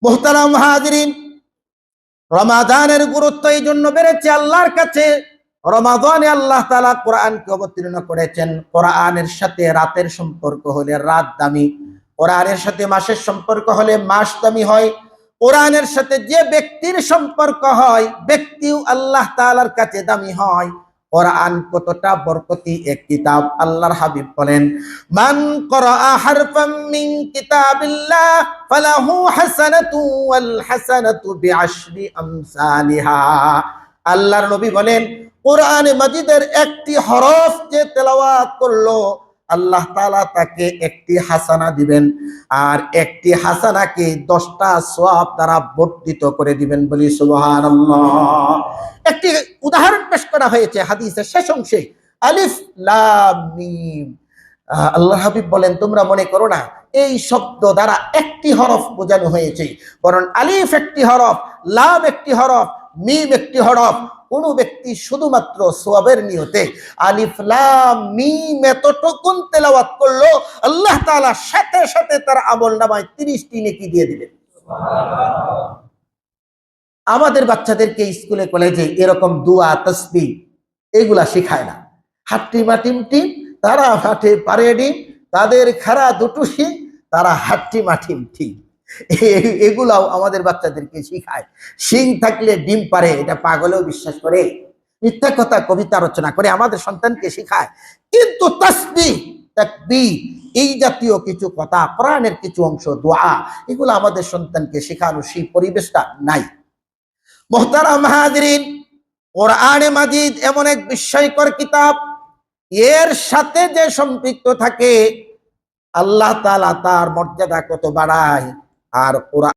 মুহতারাম হাজিরিন, রমাদানের গুরুত্ব এই জন্য বেড়েছে আল্লাহর কাছে। রমাদানে আল্লাহ তাআলা কোরআনকে অবতীর্ণ করেছেন। কোরআনের সাথে রাতের সম্পর্ক হলে রাত দামি, কোরআনের সাথে মাসের সম্পর্ক হলে মাস দামি হয়। কোরআনের সাথে যে ব্যক্তির সম্পর্ক হয়, ব্যক্তিও আল্লাহ তাআলার কাছে দামি হয়। কোরআন কতটা বরকতি এক কিতাব। আল্লাহর হাবিব বলেন, মান ক্বারাআ হারফাম মিন কিতাবিল্লাহ ফালাহু হাসানাতু ওয়াল হাসানাতু বিআশরি আমসালিহা। আল্লাহর নবী বলেন, কোরআনে মাজিদের একটি হরফ যে তেলাওয়াত করলো, আল্লাহ তাআলা তাকে একটি হাসানা দিবেন, আর একটি হাসানাকে 10টা সওয়াব দ্বারা বর্ধিত করে দিবেন। বলি সুবহানাল্লাহ। একটি উদাহরণ পেশ করা হয়েছে হাদিসের শেষ অংশে, আলিফ লাম মিম। আল্লাহ হাবিব বলেন, তোমরা মনে করো না এই শব্দ দ্বারা একটি হরফ বোঝানো হয়েছে, বরং আলিফ একটি হরফ, লাম একটি হরফ, মিম একটি হরফ। কোন ব্যক্তি শুধুমাত্র সওয়াবের নিয়তে আলিফ লাম মিম এতটুকুন তেলাওয়াত করলো, আল্লাহ তাআলা সাথে সাথে তার আমলনামায় 30টি নেকি দিয়ে দিবেন। আমাদের বাচ্চাদেরকে স্কুলে কলেজে এরকম দোয়া তাসবিহ এগুলা শেখায় না। হাট্টি মাটিম টিম, তারা হাটে পারে ডিম, তাদের খাড়া দুটো শিং, তারা হাট্টি মাটিম ঠিক। এগুলাও আমাদের বাচ্চাদেরকে শিখায়। শিং থাকলে ডিম পারে, এটা পাগলেও বিশ্বাস করে। মিথ্যা কথা কবিতা রচনা করে আমাদের সন্তানকে শিখায়। কিন্তু তাসবিহ তাকবীর এই জাতীয় কিছু কথা, কোরআনের কিছু অংশ, দোয়া, এগুলো আমাদের সন্তানকে শেখানো সেই পরিবেশটা নাই। মুহতারাম হাজিরিন, কোরআনে মাজিদ এমন এক বিস্ময়কর কিতাব, এর সাথে যে সম্পৃক্ত থাকে আল্লাহ তাআলা তার মর্যাদা কত বাড়ায়। আর কোরআন